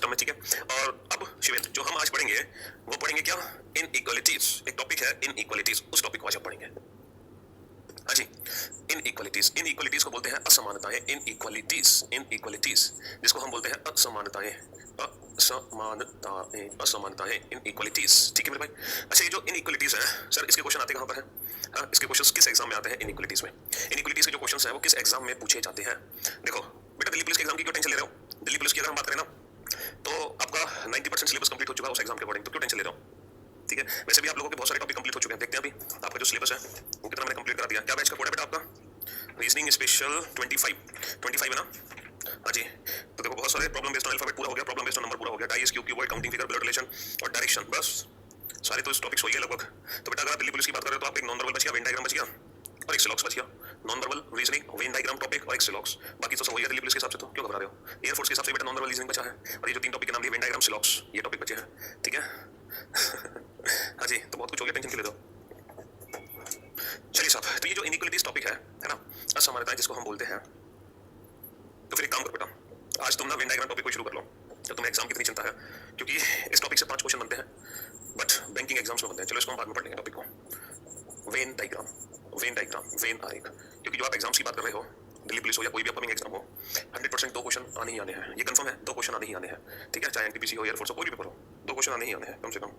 System में, ठीक है। और अब शिवेंद्र जो हम आज पढ़ेंगे वो पढ़ेंगे क्या, इन इक्वालिटीज, एक टॉपिक है इन इक्वालिटीज, उस टॉपिक को आज हम पढ़ेंगे। हाँ जी, इन इक्वालिटीज को बोलते हैं असमानताएं, इन इक्वालिटीज जिसको हम बोलते हैं असमानताएं, असमानताएं इन इक्वालिटीज, ठीक है मेरे भाई। अच्छा, ये जो इन इक्वालिटीज है सर, इसके क्वेश्चन आते कहां पर है? हाँ, इसके क्वेश्चन किस एग्जाम में आते हैं? इन इक्वालिटीज में। इन इक्वालिटीज के जो क्वेश्चन है वो किस एग्जाम में पूछे जाते हैं? देखो बेटा, दिल्ली पुलिस के एग्जाम की क्यों टेंशन ले रहे हो? दिल्ली पुलिस की अगर हम बात करें ना तो आपका 90% सिलेबस कंप्लीट हो चुका है उस एग्जाम के अकॉर्डिंग, तो क्यों टेंशन ले रहे हो? ठीक है, वैसे भी आप लोगों के बहुत सारे टॉपिक कंप्लीट हो चुके हैं। देखते हैं अभी आपका जो सिलेबस है वो कितना मैंने कंप्लीट करा दिया। क्या बैच का कोड है बेटा आपका? रीजनिंग स्पेशल 25 है ना? हाँ जी, तो देखो बहुत सारे प्रॉब्लम बेस्ड ऑन अल्फाबेट पूरा हो गया, प्रॉब्लम बेस्ड ऑन नंबर पूरा हो गया, dice, cube, keyword, counting figure, blood relation और डायरेक्शन, बस सारे तो इस टॉपिक्स हो गए लगभग। तो बेटा अगर आप दिल्ली पुलिस की बात करें तो आप एक नॉन वर्बल बच गया, वेन डायग्राम बच गया और एक सिलॉक्स बच गया। Non verbal reasoning, Venn diagram topic और एक सिलॉक्स, बाकी तो सब वही है दिल्ली पुलिस के हिसाब से, तो क्यों घबरा रहे हो? एयरफोर्स के हिसाब से बेटा नॉन वर्बल रीजनिंग बचा है और ये जो तीन टॉपिक के नाम लिए वेन डायग्राम, सिलॉक्स, ये टॉपिक बचे हैं, ठीक है। हाँ जी, तो बहुत कुछ हो गया, टेंशन के लिए दो। चलिए साहब, तो ये जो इनइक्वालिटीज टॉपिक है ना, असमानताएं जिसको हम बोलते हैं, तो फिर एक काम करो बेटा, आज तुम ना वेन डायग्राम टॉपिक को शुरू कर लो। तो तुम्हें एग्जाम की कितनी चिंता है, क्योंकि इस टॉपिक से 5 क्वेश्चन बनते हैं, बट बैंकिंग एग्जाम्स में बनते हैं। चलो इसको हम बाद में पढ़ लेंगे टॉपिक को। वेन डायग्राम, वेन आरेख, क्योंकि जो आप एग्जाम्स की बात कर रहे हो, दिल्ली पुलिस हो या कोई भी अपकमिंग एग्जाम हो, 100% 2 क्वेश्चन आने ही आने हैं, ये कंफर्म है, 2 क्वेश्चन आने ही आने हैं, ठीक है। चाहे एनटीपीसी हो, एयरफोर्स हो, कोई भी पेपर हो, 2 क्वेश्चन आने ही आने हैं कम से कम।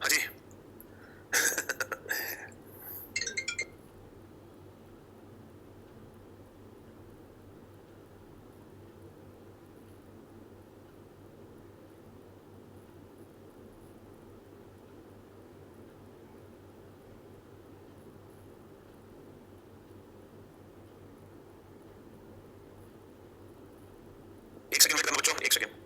हाँ जी। एक सेकंड वेट करना बच्चों, एक सेकंड।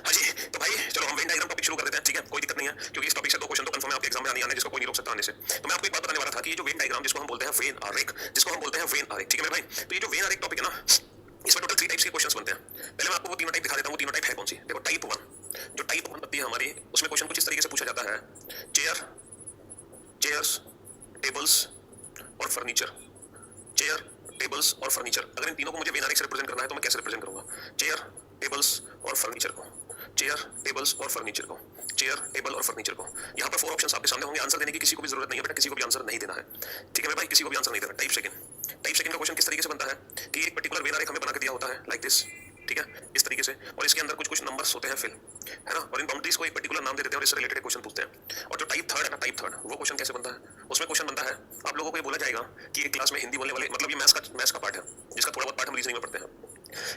हाँ जी, तो भाई चलो हम वेन डायग्राम टॉपिक शुरू कर देते हैं, ठीक है, कोई दिक्कत नहीं है, क्योंकि इस टॉपिक से 2 क्वेश्चन तो कंफर्म है आपके एग्जाम में आने आने, जिसको कोई नहीं रोक सकता आने से। तो मैं आपको एक बात बताने वाला था कि ये जो वेन डायग्राम जिसको हम बोलते हैं वेन आरेख, ठीक है मेरे भाई। तो ये जो वेन आरेख टॉपिक है ना, इसमें टोटल 3 टाइप्स के क्वेश्चंस बनते हैं। पहले मैं आपको वो तीनों टाइप दिखा देता हूँ, वो तीनों टाइप है कौन सी। देखो टाइप 1, जो टाइप 1 बनती है हमारी, उसमें क्वेश्चन कुछ इस तरीके से पूछा जाता है, चेयर्स, टेबल्स और फर्नीचर, चेयर, टेबल्स और फर्नीचर। अगर इन तीनों को मुझे वेन आरेख से रिप्रेजेंट करना है तो मैं कैसे रिप्रेजेंट करूंगा? चेयर, टेबल्स और फर्नीचर को, चेयर, टेबल्स और फर्नीचर को, चेयर, टेबल और फर्नीचर को। यहाँ पर 4 ऑप्शंस आपके सामने होंगे, आंसर देने की किसी को भी जरूरत नहीं है बेटा, किसी को भी आंसर नहीं देना है, ठीक है मेरे भाई, किसी को भी आंसर नहीं देना। टाइप सेकंड का क्वेश्चन किस तरीके से बनता है कि एक पर्टिकुलर वेन आरेख हमें बना के दिया होता है लाइक दिस, ठीक है, इस तरीके से, और इसके अंदर कुछ नंबर्स होते हैं फिल, है ना, और इन बाउंड्रीज को एक पर्टिकुलर नाम दे देते हैं और इससे रिलेटेड क्वेश्चन पूछते हैं। और जो टाइप थर्ड है ना, टाइप थर्ड, वो क्वेश्चन कैसे बनता है? उसमें क्वेश्चन बनता है, आप लोगों को ये बोला जाएगा कि एक क्लास में हिंदी बोलने वाले, मतलब ये मैथ्स का पार्ट है जिसका थोड़ा बहुत पार्ट हम रीजनिंग में पढ़ते हैं,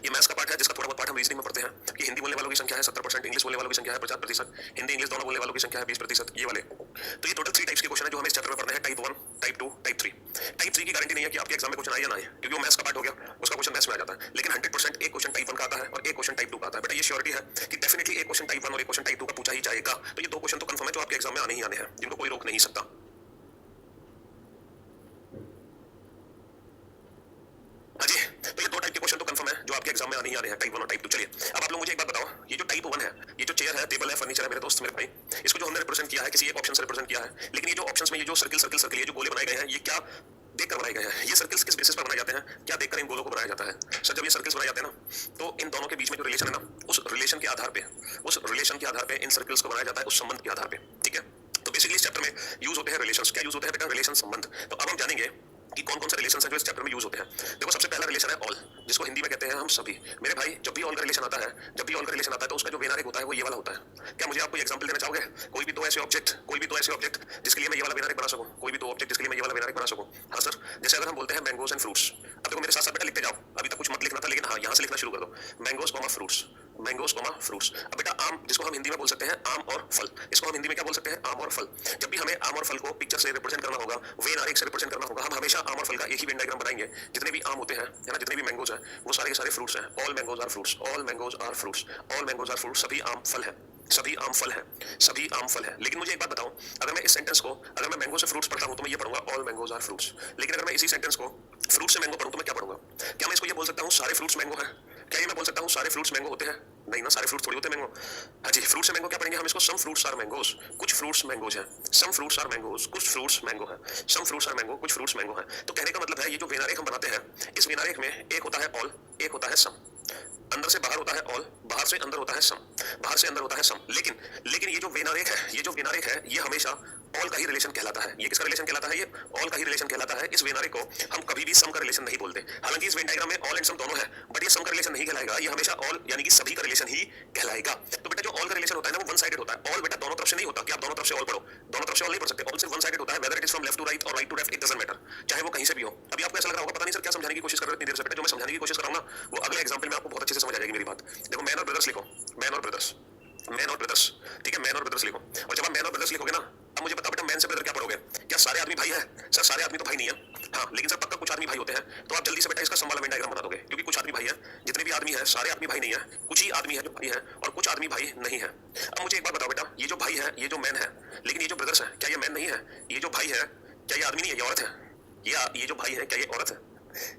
ये मैथ्स का पार्ट है जिसका थोड़ा बहुत पार्ट हम रीजनिंग में पढ़ते हैं, कि हिंदी बोलने वालों की संख्या है 70%, इंग्लिश बोलने वालों की संख्या है 50%, हिंदी इंग्लिश दोनों बोलने वालों की संख्या है 20%, ये वाले। तो ये टोटल 3 टाइप्स के क्वेश्चन है जो हमें इस चैप्टर में पढ़ना है, टाइप 1, टाइप 2, टाइप 3। टाइप 3 की गारंटी नहीं है कि आपके एग्जाम में क्वेश्चन आए या ना आए, क्योंकि वो मैथ्स का पार्ट हो गया, उसका क्वेश्चन मैथ्स में आ जाता है, लेकिन 100% एक क्वेश्चन टाइप 1 का आता है और एक क्वेश्चन टाइप 2 का आता है। बेटा ये श्योरिटी है कि डेफिनेटली एक क्वेश्चन टाइप 1 और एक क्वेश्चन टाइप 2 का पूछा ही जाएगा। तो ये 2 क्वेश्चन तो कंफर्म है जो आपके एग्जाम में आने ही आने हैं, जिनको कोई रोक नहीं सकता। हाँ जी, तो ये 2 टाइप के क्वेश्चन तो कंफर्म है जो आपके एग्जाम में आने ही आने हैं, टाइप 1 और टाइप 2। चलिए अब आप लोग मुझे एक बात बताओ, ये जो टाइप 1 है, ये जो चेयर है, टेबल है, फर्नीचर है मेरे दोस्त, मेरे भाई, इसको जो हमने रिप्रेजेंट किया है किसी एक ऑप्शन से रिप्रेजेंट किया है, लेकिन ये जो ऑप्शंस में ये जो सर्किल ये जो गोले बनाए गए हैं, ये क्या देखकर बनाए गए हैं? ये सर्कल्स किस बेसिस पर बनाए जाते हैं? क्या देखकर इन गोलों को बनाया जाता है? सर जब ये सर्कल्स बनाए जाते हैं ना, तो इन दोनों के बीच में जो रिलेशन है ना, उस रिलेशन के आधार पे इन सर्कल्स को बनाया जाता है, उस संबंध के आधार पे, ठीक है। तो बेसिकली इस चैप्टर में यूज होते हैं रिलेशंस। क्या यूज होते हैं बेटा? रिलेशन, संबंध। तो अब हम जानेंगे कि कौन कौन से रिलेशंस हैं जो इस चैप्टर में यूज होते हैं। देखो सबसे पहला रिलेशन है ऑल, जिसको हिंदी में कहते हैं हम सभी। मेरे भाई जब भी ऑल का रिलेशन आता है तो उसका जो वेन आरेख होता है वो ये वाला होता है। क्या मुझे आपको एग्जांपल देना चाहोगे? कोई भी दो ऐसे ऑब्जेक्ट जिसके लिए मैं ये वाला वेन आरेख बना सकूं, कोई भी दो ऑब्जेक्ट जिसके लिए मैं ये वाला वेन आरेख बना सकूं। हाँ सर, जैसे अगर हम बोलते हैं मैंगोज एंड फ्रूट्स, अब देखो मेरे साथ साथ बेटा लिखते जाओ, अभी तक कुछ मत लिखना था, लेकिन हाँ यहाँ से लिखना शुरू कर दो। Mangoes comma fruits, mangoes comma fruits. अब बेटा आम, जिसको हम हिंदी में बोल सकते हैं आम और फल, इसको हम हिंदी में क्या बोल सकते हैं? आम और फल। जब भी हमें आम और फल को पिक्चर से रिप्रेजेंट करना होगा, वेन आरेख से रिप्रेजेंट करना होगा, हम हमेशा आम और फल का एक ही वेन डायग्राम बनाएंगे। जितने भी आम होते हैं, है ना, जितने भी मैंगोज हैं, वो सारे के सारे फ्रूट्स हैं। All mangoes are fruits, all mangoes are fruits, all mangoes are fruits, सभी आम फल हैं। सभी आम फल है, सभी आम फल है। लेकिन मुझे एक बात बताओ, अगर मैं इस सेंटेंस को, अगर मैं मैंगो से फ्रूट्स पढ़ता हूं तो मैं ये पढ़ूंगा ऑल मैंगोज आर फ्रूट्स। लेकिन अगर मैं इसी सेंटेंस को फ्रूट से मैंगो पढ़ूं तो मैं क्या पढ़ूंगा? क्या मैं इसको ये बोल सकता हूँ सारे फ्रूट्स मैंगो है? क्या ये मैं बोल सकता हूँ सारे फ्रूट्स मैंगो होते हैं? नहीं ना, सारे फ्रूट्स थोड़ी होते हैं मैंगो। हाँ जी, फ्रूट से मैंगो क्या पढ़ेंगे हम इसको? सम फ्रूट्स आर मैंगोज, कुछ फ्रूट्स मैंगोज है। सम फ्रूट्स आर मैंगोज, कुछ फ्रूट्स मैंगो है। सम फ्रूट्स आर मैंगो, कुछ फ्रूट्स मैंगो है। तो कहने का मतलब है ये जो वेनारेक हम बनाते हैं, इस वेनारेक में एक होता है ऑल, एक होता है सम। अंदर से बाहर होता है ऑल, बाहर से अंदर होता है सम, बाहर से अंदर होता है सम। लेकिन ये जो वेनारेक है, ये जो वेनारेक है, ये हमेशा ऑल का ही रिलेशन कहलाता है। ये किसका रिलेशन कहलाता है? ये ऑल का ही रिलेशन कहलाता है। इस वेनारेक को हम कभी भी सम का रिलेशन नहीं बोलते। हालांकि इस वेन डायग्राम में ऑल एंड सम दोनों है, बट ये सम का रिलेशन नहीं कहलाएगा, ये हमेशा ऑल यानी कि सभी का रिलेशन ही कहलाएगा। तो बेटा जो ऑल का रिलेशन होता है ना, वो वन साइडेड होता है। ऑल बेटा दोनों तरफ से नहीं होता कि आप दोनों तरफ से ऑल पढ़ो, दोनों तरफ से ऑल नहीं पढ़ सकते। ऑल सिर्फ वन साइडेड होता है, whether it is from left to right और right to left, it doesn't matter, चाहे वो कहीं से भी हो। अभी आपको ऐसा लग रहा होगा पता नहीं सर क्या समझाने की कोशिश कर रहे हो इतनी देर से। बेटा जो मैं समझाने की कोशिश कर रहा हूं ना, वो अगले एग्जांपल में आपको बहुत अच्छे से समझ आ जाएगी मेरी बात। देखो मैन और ब्रदर्स लिखो, मैन और ब्रदर्स, मैन और ब्रदर्स, ठीक है, मैन और ब्रदर्स लिखो। और जब आप मैन और ब्रदर्स लिखोगे ना, अब मुझे बताओ बेटा मैन से ब्रदर क्या पढ़ोगे? क्या सारे आदमी भाई है? सर सारे आदमी तो भाई नहीं है। हाँ लेकिन सर पक्का कुछ आदमी भाई होते हैं। तो आप जल्दी से बेटा इसका सम वाला वेन डायग्राम बना दोगे, क्योंकि कुछ आदमी भाई है, जितने भी आदमी है सारे आदमी भाई नहीं है, कुछ ही आदमी है जो भाई है और कुछ आदमी भाई नहीं है। अब मुझे एक बात बताओ बेटा, ये जो भाई है, ये जो मैन है, लेकिन ये जो ब्रदर्स है, क्या ये मैन नहीं है? ये जो भाई है, क्या ये आदमी नहीं है? ये औरत है। ये जो भाई है, क्या ये औरत है?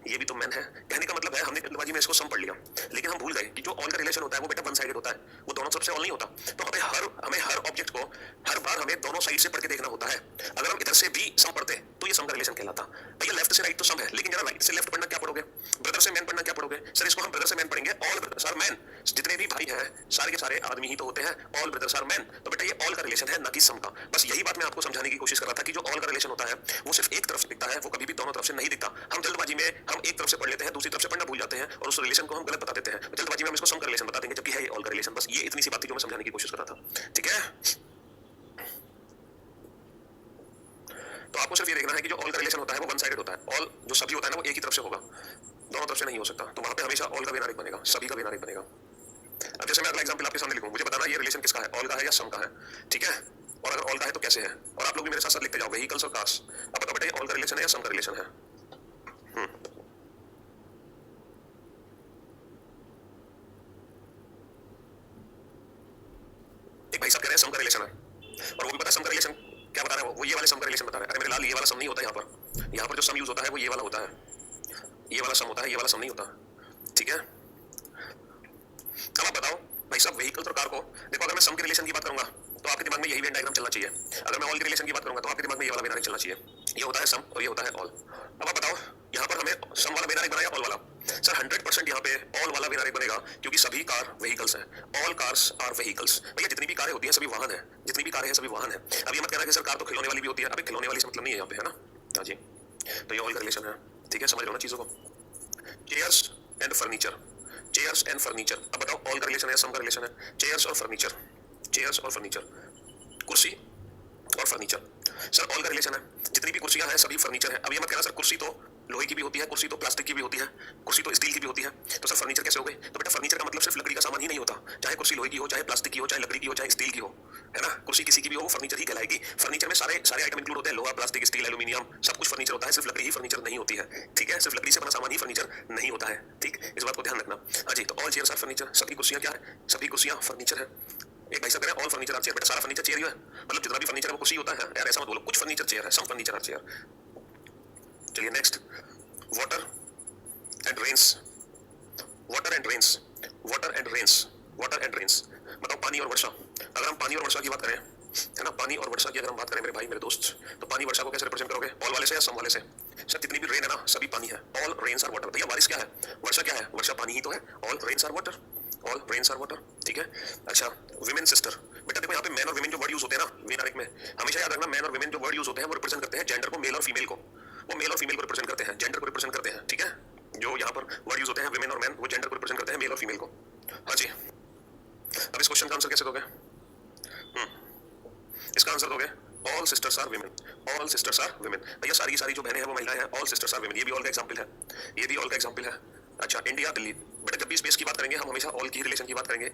ये भी तो मैन है। कहने का मतलब है हमने जल्दबाजी में इसको सम पढ़ लिया, लेकिन हम भूल गए कि जो ऑल का रिलेशन होता है वो बेटा वन साइडेड होता है, वो दोनों तरफ से ऑल नहीं होता। तो हमें हर ऑब्जेक्ट को हर बार हमें दोनों साइड से पढ़ के देखना होता है। अगर हम इधर से भी सम पढ़ते तो ये सम का रिलेशन कहलाता। भैया लेफ्ट से राइट तो सम है, लेकिन जरा राइट से लेफ्ट पढ़ना क्या पढ़ोगे? ब्रदर से मैन पढ़ना क्या पढ़ोगे? सर इसको हम ब्रदर से मैन पढ़ेंगे, ऑल ब्रदर्स आर मैन। जितने भी भाई हैं सारे के सारे आदमी ही तो होते हैं, ऑल ब्रदर्स आर मैन। तो बेटा ये ऑल का रिलेशन है, ना कि सम का। बस यही बात मैं आपको समझाने की कोशिश कर रहा था कि जो ऑल का रिलेशन होता है वो सिर्फ एक तरफ से दिखता है, वो कभी भी दोनों तरफ से नहीं दिखता। हम जल्दबाजी में हम एक तरफ से पढ़ लेते हैं, दूसरी तरफ से पढ़ना भूल जाते हैं और उस रिलेशन को हम गलत बता देते हैं। जल्दबाजी में हम इसको सम का रिलेशन बता देंगे जबकि है ये ऑल का रिलेशन। बस ये इतनी सी बात थी जो मैं समझाने की कोशिश कर रहा था, ठीक है। तो आपको सिर्फ ये देखना है कि जो ऑल का रिलेशन होता है वो वन साइडेड होता है। ऑल जो सभी होता है ना वो एक ही तरफ से होगा, दोनों तरफ से नहीं हो सकता। तो वहां पे हमेशा ऑल का वेनारिक बनेगा, सभी का वेनारिक बनेगा। अब जैसे मैं अगला एग्जांपल आपके सामने लिखूं, मुझे बताना ये रिलेशन किसका है, ऑल का है या सम का है, ठीक है। और अगर ऑल का है तो कैसे है, और आप लोग भी मेरे साथ साथ लिखते जाओ व्हीकल्स और कार्स। अब बताओ बेटा ये ऑल का रिलेशन है या सम का रिलेशन है? एक भाई साहब कह रहे हैं सम का रिलेशन है, और वो भी पता है सम का रिलेशन क्या बता रहे हैं, वो ये वाले सम का रिलेशन बता रहे हैं। अरे मेरे लाल ये वाला सम नहीं होता यहाँ पर, यहाँ पर जो सम यूज होता है वो ये वाला होता है, ये वाला सम होता है, ये वाला सम नहीं होता, ठीक है। अब आप बताओ भाई साहब व्हीकल्स और कार को देखो, अगर मैं सम के रिलेशन की बात करूंगा तो आपके दिमाग में यही वेन डायग्राम चलना चाहिए। अगर मैं ऑल के रिलेशन की बात करूंगा तो आपके दिमाग में ये वाला वेन डायग्राम चलना चाहिए। ये होता है सम और ये होता है ऑल। अब आप बताओ यहाँ पर हमें सम वाला वेन डायग्राम बनाया ऑल वाला। सर 100% यहाँ पे ऑल वाला वेन डायग्राम बनेगा, क्योंकि सभी कार व्हीकल्स हैं, ऑल कार्स आर व्हीकल्स। भैया जितनी भी कारें होती हैं सभी वाहन है, जितनी भी कारें हैं सभी वाहन है। अब ये मत कहना कि सर कार तो खिलौने वाली भी होती है, अभी खिलौने वाली से मतलब नहीं है यहाँ पे, है ना। हाँ जी, तो ये ऑल का रिलेशन है, ठीक है, समझ लो ना चीजों को। Chairs and furniture, chairs and furniture. अब बताओ ऑल का रिलेशन है या सम का रिलेशन है? चेयर्स और फर्नीचर, चेयर्स और फर्नीचर, कुर्सी और फर्नीचर। सर ऑल का रिलेशन है, जितनी भी कुर्सियां हैं सभी फर्नीचर है। अब ये मत कहना सर कुर्सी तो लोहे की भी होती है, कुर्सी तो प्लास्टिक की भी होती है, कुर्सी तो स्टील की भी होती है, तो सर फर्नीचर कैसे हो गए? तो बेटा फर्नीचर का मतलब सिर्फ लकड़ी का सामान ही नहीं होता, चाहे कुर्सी लोहे की हो, चाहे प्लास्टिक की हो, चाहे लकड़ी की हो, चाहे स्टील की हो, है ना। कुर्सी किसी की भी हो वो फर्नीचर ही कहलाएगी। फर्नीचर में सारे सारे आइटम इंक्लूड होते हैं, लोहा, प्लास्टिक, स्टील, एल्यूमिनियम, सब कुछ फर्नीचर होता है, सिर्फ लकड़ी ही फर्नीचर नहीं होती है, ठीक है। सिर्फ लकड़ी से बना सामान ही फर्नीचर नहीं होता है, ठीक, इस बात को ध्यान रखना। हाँ जी, तो ऑल चेयर्स आर फर्नीचर, सभी कुर्सियां क्या है? सभी कुर्सियां फर्नीचर है। एक भाई साहब कह रहे हैं ऑल फर्नीचर आर चेयर, बेटा सारा फर्नीचर चेयर ही है, मतलब जितना भी फर्नीचर है वो कुर्सी होता है यार, ऐसा मत बोलो। कुछ फर्नीचर चेयर है, सम फर्नीचर आर चेयर। चलिए next, water and rains, water and rains, water and rains, water and rains. बताओ पानी और वर्षा। अगर हम पानी और वर्षा की बात करें, है ना, पानी और वर्षा की अगर हम बात करें मेरे भाई मेरे दोस्त, तो पानी वर्षा को कैसे रिप्रेजेंट करोगे? ऑल वाले से या सम वाले से? सर जितनी भी रेन है ना सभी पानी है, ऑल रेन्स आर वाटर। भैया बारिश क्या है? वर्षा क्या है? वर्षा पानी ही तो है, all rains are water, all rains are water, ठीक है। अच्छा विमेन सिस्टर, बेटा देखो यहाँ पे मैन और विमेन जो वर्ड यूज होते हैं ना वेनारिक में, हमेशा याद रखना मैन और विमेन जो वर्ड यूज होते हैं वो रिप्रेजेंट करते हैं जेंडर को, मेल और फीमेल को, वो मेल और फीमेल को रिप्रेजेंट करते हैं, जेंडर को रिप्रेजेंट करते हैं, ठीक है। जो यहाँ पर वर्ड यूज होते हैं विमेन और मैन, वो जेंडर को रिप्रेजेंट करते हैं, मेल और फीमेल को। हाँ जी, अब इस क्वेश्चन का आंसर कैसे दोगे? इसका आंसर दोगे all sisters are women, all sisters are women. भैया सारी की सारी जो बहनें हैं वो महिलाएं हैं, ऑल सिस्टर्स आर विमेन, ये भी ऑल का एग्जांपल है, ये भी ऑल का एग्जांपल है। अच्छा इंडिया दिल्ली, बेटा जब भी स्पेस की बात करेंगे हम हमेशा ऑल की रिलेशन की बात करेंगे।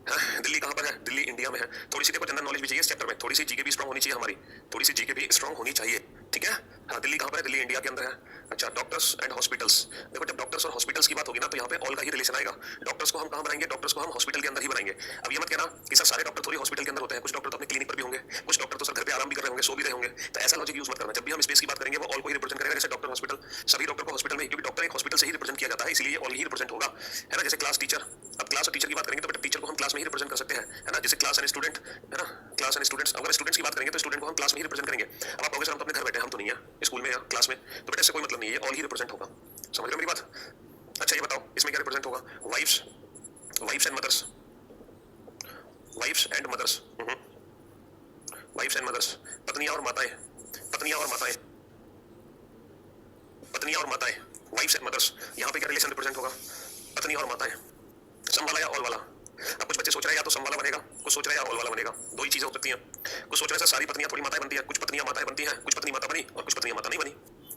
हाँ, दिल्ली कहाँ पर है? दिल्ली इंडिया में है। थोड़ी सी देखो जनरल नॉलेज भी चाहिए इस चैप्टर में, थोड़ी सी जीके भी स्ट्रांग होनी चाहिए हमारी, थोड़ी सी जीके भी स्ट्रांग होनी चाहिए, ठीक है। हाँ दिल्ली कहाँ पर है? दिल्ली इंडिया के अंदर है। अच्छा, डॉक्टर्स एंड हॉस्पिटल्स। देखो जब डॉक्टर्स और हॉस्पिटल्स की बात होगी ना तो यहाँ पे ऑल का ही रिलेशन आएगा। डॉक्टर्स को हम कहाँ बनाएंगे? डॉक्टर्स को हम हॉस्पिटल के अंदर ही बनाएंगे। अब ये मत कहना कि सर सारे डॉक्टर थोड़ी हॉस्पिटल के अंदर होते हैं, कुछ डॉक्टर तो अपने क्लिनिक पर भी होंगे, कुछ डॉक्टर तो सर घर पे आराम भी कर रहे होंगे, सो भी रहे होंगे। तो ऐसा लॉजिक यूज मत करना। जब भी हम स्पेस की बात करेंगे वो ऑल को ही रिप्रेजेंट करेगा, जैसे डॉक्टर हॉस्पिटल, सभी डॉक्टर को हॉस्पिटल में, क्योंकि डॉक्टर एक हॉस्पिटल से ही रिप्रेजेंट किया जाता है, इसलिए ऑल ही रिप्रेजेंट होगा, है ना। जैसे क्लास टीचर, अब क्लास और टीचर की बात करेंगे तो बेटा टीचर को हम क्लास में ही रिप्रेजेंट कर सकते हैं, है ना। जैसे क्लास एंड स्टूडेंट, है ना, क्लास एंड स्टूडेंट्स। अगर स्टूडेंट्स की बात करेंगे तो स्टूडेंट को हम क्लास में ही रिप्रेजेंट करेंगे। अब आप कहोगे सर हम तो अपने घर बैठे हैं, हम तो नहीं है स्कूल में या क्लास में, तो बेटा इससे कोई मतलब नहीं है, ऑल ही रिप्रेजेंट होगा। समझ रहे हो मेरी बात? अच्छा ये बताओ इसमें क्या रिप्रेजेंट होगा? Wives, wives and mothers, wives and mothers, wives and mothers, पत्नियां और माताएं, पत्नियां और माताएं, पत्नियां और माताएं, वाइफ्स एंड मदर्स। यहाँ पे क्या रिलेशन रिप्रेजेंट होगा? पत्नियां और माताएं। सम वाला या ऑल वाला? अब कुछ बच्चे सोच रहे हैं या तो सम वाला बनेगा, कुछ सोच रहे हैं या ऑल वाला बनेगा। दो ही चीजें हो सकती हैं। कुछ सोच रहे हैं सर सारी पत्नियां थोड़ी माताएं बनती है, कुछ पत्नियां माताएं बनती हैं, कुछ पत्नी माता बनी और कुछ पत्नियां माता नहीं बनी,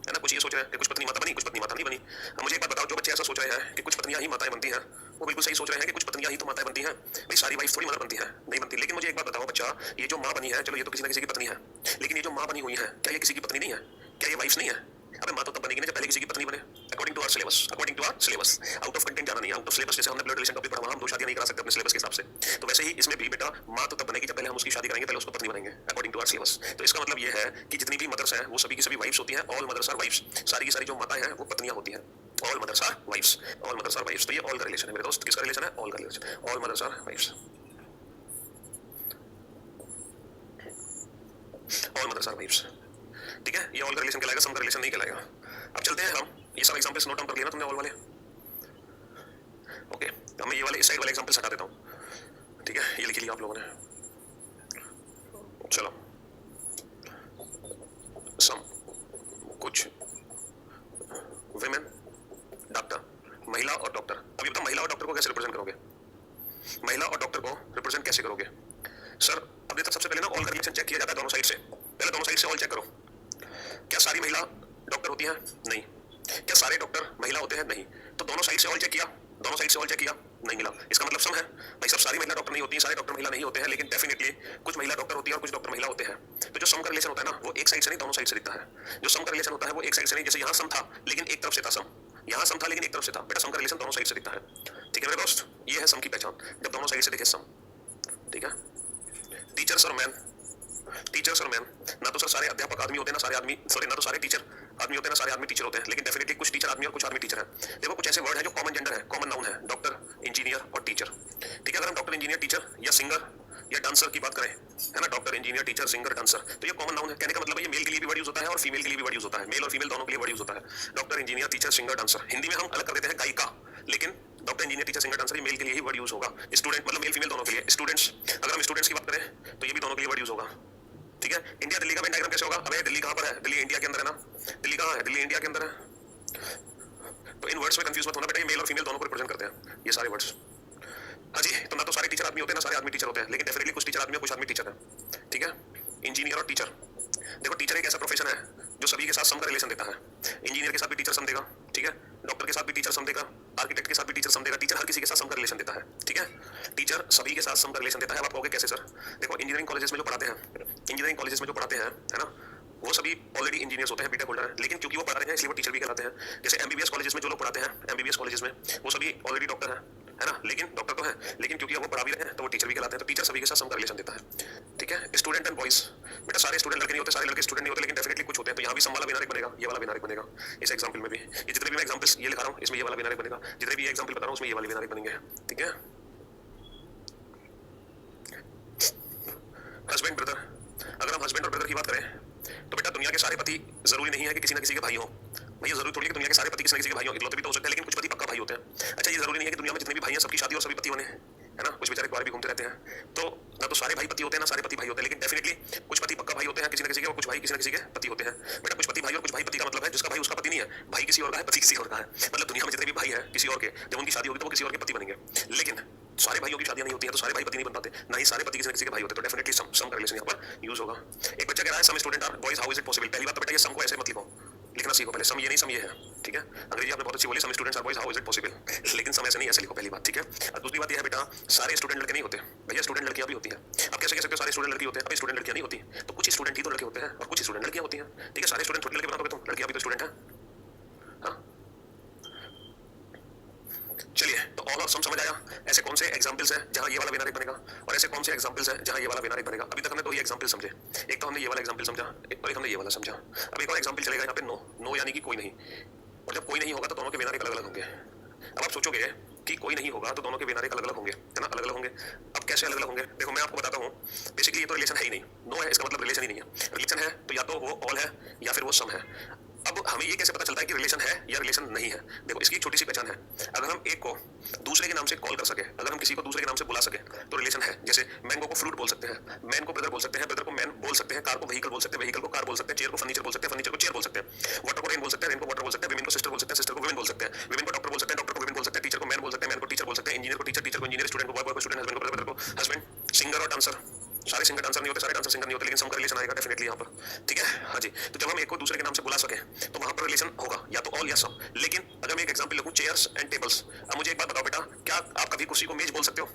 है ना। कुछ ये सोच रहे हैं कि कुछ पत्नी माता बनी, कुछ पत्नी माता नहीं बनी। अब मुझे एक बात बताओ, जो बच्चे ऐसा सोच रहे हैं कि कुछ पत्नियां ही माताएं बनती हैं, वो बिल्कुल सही सोच रहे हैं कि कुछ पत्नियां ही तो माताएं बनती हैं। भाई सारी वाइफ थोड़ी मदर बनती है, नहीं बनती। लेकिन मुझे एक बात बताओ बच्चा, ये जो माँ बनी है, चलो ये तो किसी न किसी की पत्नी है, लेकिन ये जो माँ बनी हुई है, क्या ये किसी की पत्नी नहीं है? क्या ये वाइफ नहीं है? अबे माँ तो तब बनेगी ना जब पहले किसी की पत्नी बने। According to our syllabus, according to our syllabus. Out of content जाना नहीं है, आउट ऑफ सिलेबस। जैसे हमने ब्लड रिलेशन टॉपिक पढ़ा, हम दो शादियां नहीं करा सकते अपने सिलेबस के हिसाब से, तो वैसे ही इसमें भी बेटा माँ तो तब बनेगी जब पहले हम उसकी शादी करेंगे, पहले उसको पत्नी बनेंगे, अकॉर्डिंग टू आवर सिलेबस। तो इसका मतलब ये है कि जितनी भी मदर्स हैं वो सभी की सभी वाइफ्स होती हैं, ऑल मदर्स आर वाइफ्स। सारी की सारी जो माताएं हैं वो पत्नियां होती हैं, all mothers are wives, all mothers are wives. तो ये ऑल का रिलेशन है मेरे दोस्त। किसका रिलेशन है? ऑल का relation, all mothers are wives, all mothers are wives. ठीक है, ये ऑल का रिलेशन कहलाएगा, सम का रिलेशन नहीं कहलाएगा। अब चलते हैं हम, ये सब एग्जांपल्स नोट डाउन कर लिया ना तुमने ऑल वाले? ओके, अब मैं ये वाले इस साइड वाले एग्जांपल्स हटा देता हूँ। ठीक है, ये लिख लिया आप लोगों ने। चलो, सम, कुछ, विमेन, डॉक्टर, महिला और डॉक्टर। अब ये बताओ महिला और डॉक्टर को कैसे रिप्रेजेंट करोगे? महिला और डॉक्टर को रिप्रेजेंट कैसे करोगे? सर अब देखो सबसे पहले ना ऑल का रिलेशन चेक किया जाता है दोनों साइड से। पहले दोनों साइड से ऑल चेक करो। क्या सारी महिला डॉक्टर होती हैं? नहीं। क्या सारे डॉक्टर महिला होते हैं? नहीं। तो दोनों साइड से ऑल चेक किया, दोनों साइड से ऑल चेक किया, नहीं मिला। इसका मतलब सम है। भाई सब सारी महिला डॉक्टर नहीं होती हैं, सारे डॉक्टर महिला नहीं होते हैं, लेकिन डेफिनेटली कुछ महिला डॉक्टर होती है और कुछ डॉक्टर महिला होते हैं। तो जो सम का रिलेशन होता है ना वो एक साइड से नहीं दोनों साइड से दिखता है। जो सम का रिलेशन होता है वो एक साइड से नहीं, जैसे यहाँ सम था लेकिन एक तरफ से था सम, यहाँ सम था लेकिन एक तरफ से था। बेटा सम का रिलेशन दोनों साइड से दिखता है। ठीक है मेरे दोस्त, ये है सम की पहचान, जब दोनों साइड से दिखे सम। ठीक है, टीचर्स और मैन, टीचर्स और मैन, ना तो सर सारे अध्यापक आदमी होते हैं, ना सारे आदमी, सॉरी ना तो सारे टीचर आदमी होते हैं, ना सारे आदमी टीचर होते हैं, लेकिन डेफिनेटली कुछ टीचर आदमी और कुछ आदमी टीचर हैं। देखो कुछ ऐसे वर्ड है जो कॉमन जेंडर है, कॉमन नाउन है, डॉक्टर, इंजीनियर और टीचर। ठीक है, अगर हम डॉक्टर, इंजीनियर, टीचर या सिंगर या डांसर की बात करें, है ना, doctor, engineer, teacher, singer, dancer, तो ये कॉमन नाउन है। कहने का मतलब है ये मेल के लिए भी वर्ड यूज होता है और फीमेल के लिए भी वर्ड यूज होता है, मेल और फीमेल दोनों के लिए वर्ड यूज होता है। Doctor, engineer, teacher, singer, dancer. Hindi में हम अलग कर देते हैं गायिका, लेकिन doctor, engineer, teacher, singer, dancer ये मेल के लिए ही वर्ड यूज होगा। स्टूडेंट मतलब मेल फीमेल दोनों के लिए। स्टूडेंट्स, अगर हम स्टूडेंट्स की बात करें तो ये भी दोनों के लिए वर्ड यूज होगा। ठीक है, इंडिया दिल्ली का वेन डायग्राम कैसे होगा? अबे दिल्ली कहां पर है? दिल्ली इंडिया के अंदर है ना। दिल्ली कहां है? दिल्ली इंडिया के अंदर है। तो इन वर्ड्स में कंफ्यूज मत होना बेटा, ये मेल और फीमेल दोनों को रिप्रेजेंट करते हैं ये सारे वर्ड्स। हाँ जी, तो ना तो सारे टीचर आदमी होते हैं, ना सारे आदमी टीचर होते हैं, लेकिन डेफिनेटली कुछ टीचर आदमी और कुछ आदमी टीचर है। ठीक है, इंजीनियर और टीचर। देखो टीचर एक ऐसा प्रोफेशन है जो सभी के साथ सम का रिलेशन देता है। इंजीनियर के साथ भी टीचर सम देगा, ठीक है, डॉक्टर के साथ भी टीचर सम देगा, आर्किटेक्ट के साथ भी टीचर सम देगा। टीचर हर किसी के साथ सम का रिलेशन देता है। ठीक है, टीचर सभी के साथ सम का रिलेशन देता है। अब आप कहोगे कैसे सर? देखो इंजीनियरिंग कॉलेजेस में जो पढ़ाते हैं, इंजीनियरिंग कॉलेजेस में जो पढ़ाते हैं, है ना, वो सभी ऑलरेडी इंजीनियर्स होते हैं, बीटेक होल्डर हैं, लेकिन क्योंकि वो पढ़ा रहे हैं इसलिए वो टीचर भी कहलाते हैं। जैसे एमबीबीएस कॉलेजेस में जो लोग पढ़ाते हैं, एमबीबीएस कॉलेजेस में वो सभी ऑलरेडी डॉक्टर हैं, है ना, लेकिन डॉक्टर तो है, लेकिन क्योंकि वो पढ़ा भी रहे हैं तो वो टीचर भी कहलाते हैं। तो टीचर सभी के साथ सम का रिलेशन देता है। ठीक है, स्टूडेंट एंड बॉयज, बेटा सारे स्टूडेंट लड़के नहीं होते, सारे लड़के स्टूडेंट नहीं होते, लेकिन डेफिनेटली कुछ होते हैं। तो यहाँ भी सम वाला बिनारिक बनेगा, ये वाला बिनारिक बनेगा इस एग्जाम्पल में भी। ये जितने भी मैं एग्जाम्पल्स ये लिखा रहा हूँ इसमें ये वाला बिनारिक बनेगा, जितने भी एग्जाम्पल बता रहा हूँ उसमें ये वाले बिनारिक बनेंगे। ठीक है, हस्बैंड ब्रदर, अगर हम हस्बैंड और ब्रदर की बात करें तो बेटा दुनिया के सारे पति जरूरी नहीं है कि किसी ना किसी के भाई हो। भैया जरूरी थोड़ी है कि दुनिया के सारे पति किसी ना किसी के भाई हो, इकलौते भी तो हो सकते हैं, लेकिन कुछ पति पक्का भाई होते हैं। अच्छा ये जरूरी नहीं है कि दुनिया में जितने भी भाई हैं सबकी शादी और सभी पति बने, है ना, कुछ बेचारे कुंवारे भी घूमते रहते हैं। तो ना तो सारे भाई पति होते हैं ना सारे पति भाई होते हैं, लेकिन डेफिनेटली कुछ पति पक्का भाई होते हैं किसी ना किसी के, और कुछ भाई किसी ना किसी के पति होते हैं। बेटा कुछ पति भाई और कुछ भाई पति का मतलब है जिसका भाई उसका पति नहीं है, भाई किसी और का है, पति किसी और का है। मतलब दुनिया में जितने भी भाई हैं किसी और के, जब उनकी शादी होगी तो वो किसी और के पति बनेंगे। लेकिन सारे भाइयों की शादियां नहीं होती हैं तो सारे भाई पति नहीं बन पाते, ना ही सारे पति किसी ना किसी के भाई होते। तो डेफिनेटली सम का रिलेशन यहाँ पर यूज होगा। एक बच्चा कह रहा है some student are boys, how is it possible? पहली बात तो बेटा ये सम को ऐसे मत लिखो, लिखना सीखो पहले। सम ये नहीं, सम ये है। ठीक है, अंग्रेजी आपने बहुत अच्छी बोली, some students are boys, how is it possible, लेकिन सम ऐसे नहीं, ऐसे लिखो पहली बात। ठीक है, और दूसरी बात ये है बेटा सारे स्टूडेंट लड़के नहीं होते भैया, स्टूडेंट लड़कियां भी होती हैं। अब कैसे कह सकते हो सारे स्टूडेंट लड़की होते हैं? अब स्टूडेंट लड़कियां नहीं होती, तो कुछ स्टूडेंट ही तो लड़के होते हैं और कुछ स्टूडेंट लड़कियां होती हैं। ठीक है, सारे स्टूडेंट थोड़ी लड़के बना दोगे तुम, लड़कियां भी तो स्टूडेंट हैं। हाँ चलिए, तो ऑल और सम समझ आया। ऐसे कौन से एग्जांपल्स हैं जहां ये वाला बिना एक बनेगा, और ऐसे कौन से एग्जांपल्स हैं जहां ये वाला बिना एक बनेगा। अभी तक हमने दो ही एग्जांपल समझे, एक तो हमने ये वाला एग्जांपल समझा, और एक हमने ये वाला समझा। अब एक और एग्जांपल चलेगा यहाँ पे, नो। नो यानी कि कोई नहीं, और जब कोई नहीं होगा तो दोनों के बिना एक अलग अलग होंगे। अब आप सोचोगे कि कोई नहीं होगा तो दोनों के बिना एक अलग अलग होंगे, है ना, अलग अलग होंगे। अब कैसे अलग अलग होंगे, देखो मैं आपको बताता हूँ। बेसिकली ये तो रिलेशन है ही नहीं, नो है इसका मतलब रिलेशन ही नहीं है। रिलेशन है तो या तो वो ऑल है या फिर वो सम है। अब हमें ये कैसे पता चलता है कि रिलेशन है या रिलेशन नहीं है। देखो इसकी एक छोटी सी पहचान है, अगर हम एक को दूसरे के नाम से कॉल कर सके, अगर हम किसी को दूसरे के नाम से बुला सके तो रिलेशन है। जैसे मैंगो को फ्रूट बोल सकते हैं, मैन को ब्रदर बोल सकते हैं, ब्रदर को मैन बोल सकते हैं, कार को व्हीकल बोल सकते हैं, व्हीकल को कार बोल सकते हैं, चेयर को फर्नीचर बोल सकते हैं, फर्नीचर को चेयर बोल सकते हैं, वाटर को रेन बोल सकते हैं, रेन को वाटर बोल सकते हैं, विमेन को सिस्टर बोल सकते हैं, सिस्टर को वुमेन बोल सकते हैं, विमेन को डॉक्टर बोल सकते हैं, डॉक्टर को विमेन बोल सकते हैं, टीचर को मैन बोल सकते हैं, मैन को टीचर बोल सकते हैं, इंजीनियर को टीचर, टीचर को इंजीनियर, स्टूडेंट को बॉय, बॉय को स्टूडेंट, हस्बैंड को ब्रदर, ब्रदर को हस्बैंड। सिंगर और डांसर, सारे सिंगर डांसर नहीं होते, सारे डांसर सिंगर नहीं होते, लेकिन सम का रिलेशन आएगा डेफिनेटली यहाँ पर, ठीक है। हाँ जी, तो जब हम एक को दूसरे के नाम से बुला सके तो वहां पर रिलेशन होगा या तो ऑल या सम। लेकिन अगर मैं एक एग्जांपल लिखूं, चेयर्स एंड टेबल्स। अब मुझे एक बात बताओ बेटा, क्या आप कभी कुर्सी को मेज बोल सकते हो?